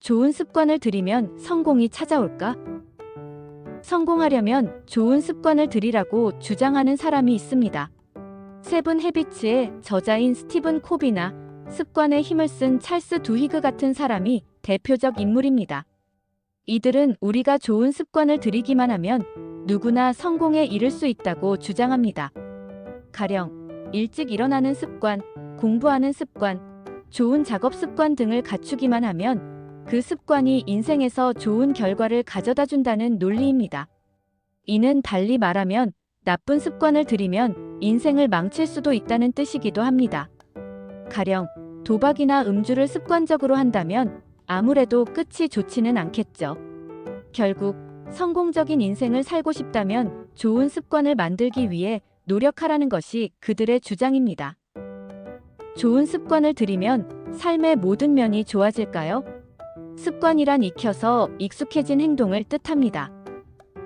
좋은 습관을 들이면 성공이 찾아올까? 성공하려면 좋은 습관을 들이라고 주장하는 사람이 있습니다. 세븐 헤비츠의 저자인 스티븐 코비나 습관의 힘을 쓴 찰스 두히그 같은 사람이 대표적 인물입니다. 이들은 우리가 좋은 습관을 들이기만 하면 누구나 성공에 이를 수 있다고 주장합니다. 가령 일찍 일어나는 습관, 공부하는 습관, 좋은 작업 습관 등을 갖추기만 하면 그 습관이 인생에서 좋은 결과를 가져다 준다는 논리입니다. 이는 달리 말하면 나쁜 습관을 들이면 인생을 망칠 수도 있다는 뜻이기도 합니다. 가령 도박이나 음주를 습관적으로 한다면 아무래도 끝이 좋지는 않겠죠. 결국 성공적인 인생을 살고 싶다면 좋은 습관을 만들기 위해 노력하라는 것이 그들의 주장입니다. 좋은 습관을 들이면 삶의 모든 면이 좋아질까요? 습관이란 익혀서 익숙해진 행동을 뜻합니다.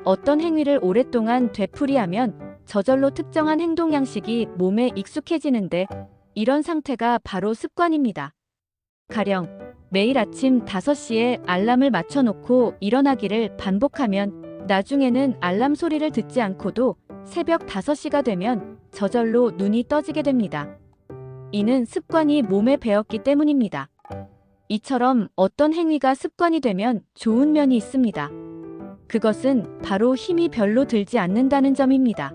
어떤 행위를 오랫동안 되풀이하면 저절로 특정한 행동 양식이 몸에 익숙해지는데 이런 상태가 바로 습관입니다. 가령 매일 아침 5시에 알람을 맞춰놓고 일어나기를 반복하면 나중에는 알람 소리를 듣지 않고도 새벽 5시가 되면 저절로 눈이 떠지게 됩니다. 이는 습관이 몸에 배었기 때문입니다. 이처럼 어떤 행위가 습관이 되면 좋은 면이 있습니다. 그것은 바로 힘이 별로 들지 않는다는 점입니다.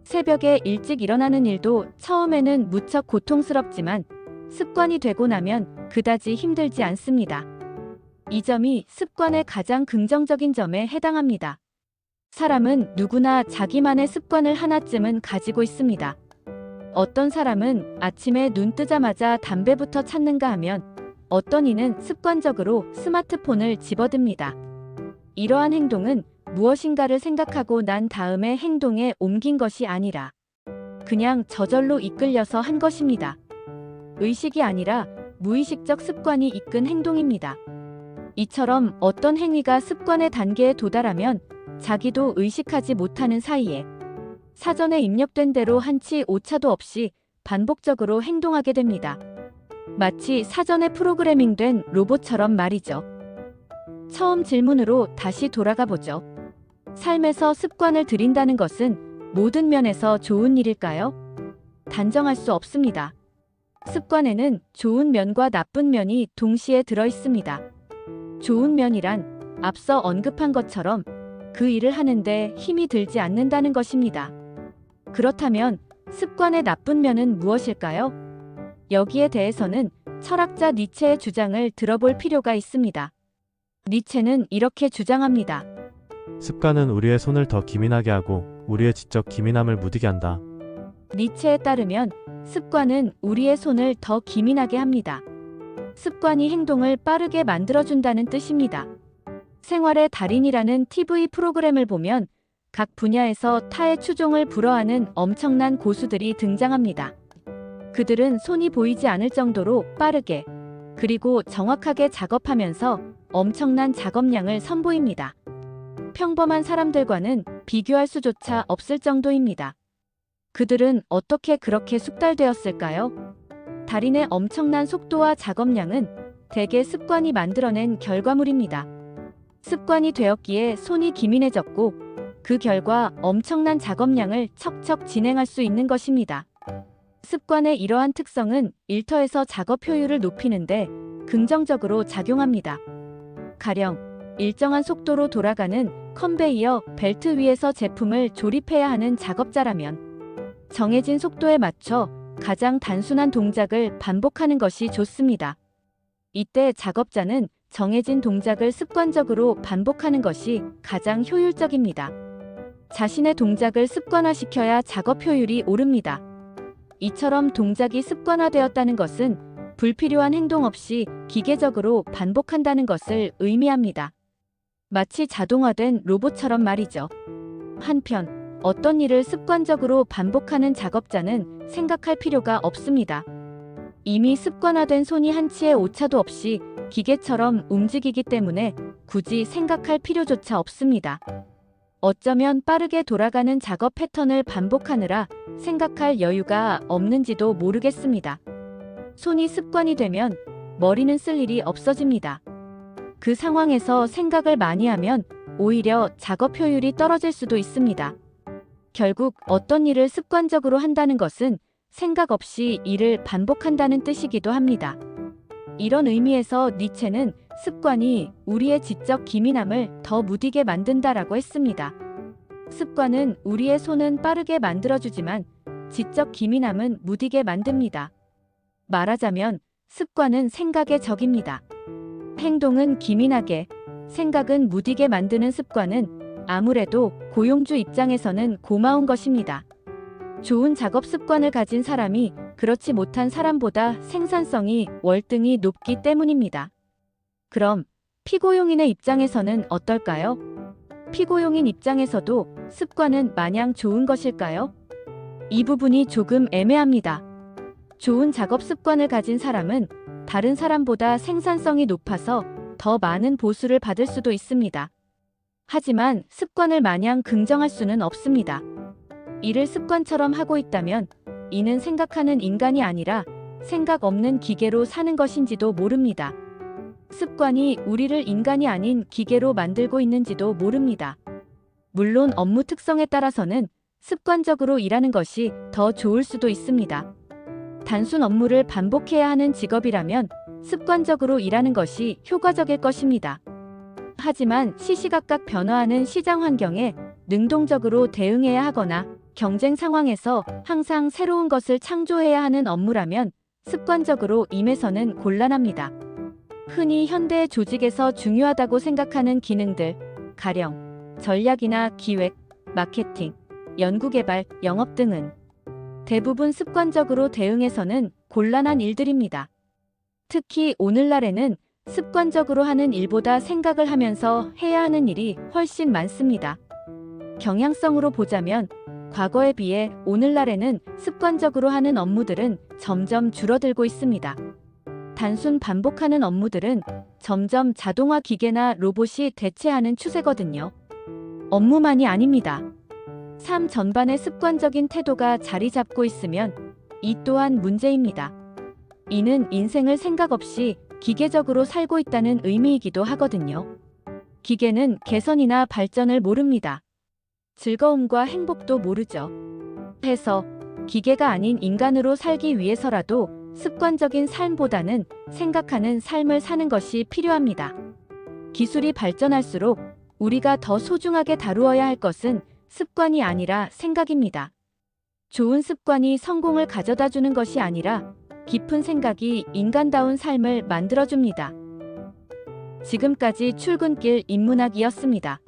새벽에 일찍 일어나는 일도 처음에는 무척 고통스럽지만 습관이 되고 나면 그다지 힘들지 않습니다. 이 점이 습관의 가장 긍정적인 점에 해당합니다. 사람은 누구나 자기만의 습관을 하나쯤은 가지고 있습니다. 어떤 사람은 아침에 눈 뜨자마자 담배부터 찾는가 하면 어떤 이는 습관적으로 스마트폰을 집어듭니다. 이러한 행동은 무엇인가를 생각하고 난 다음에 행동에 옮긴 것이 아니라 그냥 저절로 이끌려서 한 것입니다. 의식이 아니라 무의식적 습관이 이끈 행동입니다. 이처럼 어떤 행위가 습관의 단계에 도달하면 자기도 의식하지 못하는 사이에 사전에 입력된 대로 한치 오차도 없이 반복적으로 행동하게 됩니다. 마치 사전에 프로그래밍된 로봇처럼 말이죠. 처음 질문으로 다시 돌아가 보죠. 삶에서 습관을 들인다는 것은 모든 면에서 좋은 일일까요? 단정할 수 없습니다. 습관에는 좋은 면과 나쁜 면이 동시에 들어 있습니다. 좋은 면이란 앞서 언급한 것처럼 그 일을 하는데 힘이 들지 않는다는 것입니다. 그렇다면 습관의 나쁜 면은 무엇일까요? 여기에 대해서는 철학자 니체의 주장을 들어볼 필요가 있습니다. 니체는 이렇게 주장합니다. 습관은 우리의 손을 더 기민하게 하고 우리의 지적 기민함을 무디게 한다. 니체에 따르면 습관은 우리의 손을 더 기민하게 합니다. 습관이 행동을 빠르게 만들어준다는 뜻입니다. 생활의 달인이라는 TV 프로그램을 보면 각 분야에서 타의 추종을 불허하는 엄청난 고수들이 등장합니다. 그들은 손이 보이지 않을 정도로 빠르게 그리고 정확하게 작업하면서 엄청난 작업량을 선보입니다. 평범한 사람들과는 비교할 수조차 없을 정도입니다. 그들은 어떻게 그렇게 숙달되었을까요? 달인의 엄청난 속도와 작업량은 대개 습관이 만들어낸 결과물입니다. 습관이 되었기에 손이 기민해졌고 그 결과 엄청난 작업량을 척척 진행할 수 있는 것입니다. 습관의 이러한 특성은 일터에서 작업 효율을 높이는데 긍정적으로 작용합니다. 가령 일정한 속도로 돌아가는 컨베이어 벨트 위에서 제품을 조립해야 하는 작업자라면 정해진 속도에 맞춰 가장 단순한 동작을 반복하는 것이 좋습니다. 이때 작업자는 정해진 동작을 습관적으로 반복하는 것이 가장 효율적입니다. 자신의 동작을 습관화시켜야 작업 효율이 오릅니다. 이처럼 동작이 습관화되었다는 것은 불필요한 행동 없이 기계적으로 반복한다는 것을 의미합니다. 마치 자동화된 로봇처럼 말이죠. 한편 어떤 일을 습관적으로 반복하는 작업자는 생각할 필요가 없습니다. 이미 습관화된 손이 한치의 오차도 없이 기계처럼 움직이기 때문에 굳이 생각할 필요조차 없습니다. 어쩌면 빠르게 돌아가는 작업 패턴을 반복하느라 생각할 여유가 없는지도 모르겠습니다. 손이 습관이 되면 머리는 쓸 일이 없어집니다. 그 상황에서 생각을 많이 하면 오히려 작업 효율이 떨어질 수도 있습니다. 결국 어떤 일을 습관적으로 한다는 것은 생각 없이 일을 반복한다는 뜻이기도 합니다. 이런 의미에서 니체는 습관이 우리의 지적 기민함을 더 무디게 만든다라고 했습니다. 습관은 우리의 손은 빠르게 만들어주지만 지적 기민함은 무디게 만듭니다. 말하자면 습관은 생각의 적입니다. 행동은 기민하게, 생각은 무디게 만드는 습관은 아무래도 고용주 입장에서는 고마운 것입니다. 좋은 작업 습관을 가진 사람이 그렇지 못한 사람보다 생산성이 월등히 높기 때문입니다. 그럼 피고용인의 입장에서는 어떨까요? 피고용인 입장에서도 습관은 마냥 좋은 것일까요? 이 부분이 조금 애매합니다. 좋은 작업 습관을 가진 사람은 다른 사람보다 생산성이 높아서 더 많은 보수를 받을 수도 있습니다. 하지만 습관을 마냥 긍정할 수는 없습니다. 일을 습관처럼 하고 있다면 이는 생각하는 인간이 아니라 생각 없는 기계로 사는 것인지도 모릅니다. 습관이 우리를 인간이 아닌 기계로 만들고 있는지도 모릅니다. 물론 업무 특성에 따라서는 습관적으로 일하는 것이 더 좋을 수도 있습니다. 단순 업무를 반복해야 하는 직업이라면 습관적으로 일하는 것이 효과적일 것입니다. 하지만 시시각각 변화하는 시장 환경에 능동적으로 대응해야 하거나 경쟁 상황에서 항상 새로운 것을 창조해야 하는 업무라면 습관적으로 임해서는 곤란합니다. 흔히 현대 조직에서 중요하다고 생각하는 기능들, 가령 전략이나 기획, 마케팅, 연구개발, 영업 등은 대부분 습관적으로 대응해서는 곤란한 일들입니다. 특히 오늘날에는 습관적으로 하는 일보다 생각을 하면서 해야 하는 일이 훨씬 많습니다. 경향성으로 보자면 과거에 비해 오늘날에는 습관적으로 하는 업무들은 점점 줄어들고 있습니다. 단순 반복하는 업무들은 점점 자동화 기계나 로봇이 대체하는 추세거든요. 업무만이 아닙니다. 삶 전반의 습관적인 태도가 자리 잡고 있으면 이 또한 문제입니다. 이는 인생을 생각 없이 기계적으로 살고 있다는 의미이기도 하거든요. 기계는 개선이나 발전을 모릅니다. 즐거움과 행복도 모르죠. 해서 기계가 아닌 인간으로 살기 위해서라도 습관적인 삶보다는 생각하는 삶을 사는 것이 필요합니다. 기술이 발전할수록 우리가 더 소중하게 다루어야 할 것은 습관이 아니라 생각입니다. 좋은 습관이 성공을 가져다 주는 것이 아니라 깊은 생각이 인간다운 삶을 만들어줍니다. 지금까지 출근길 인문학이었습니다.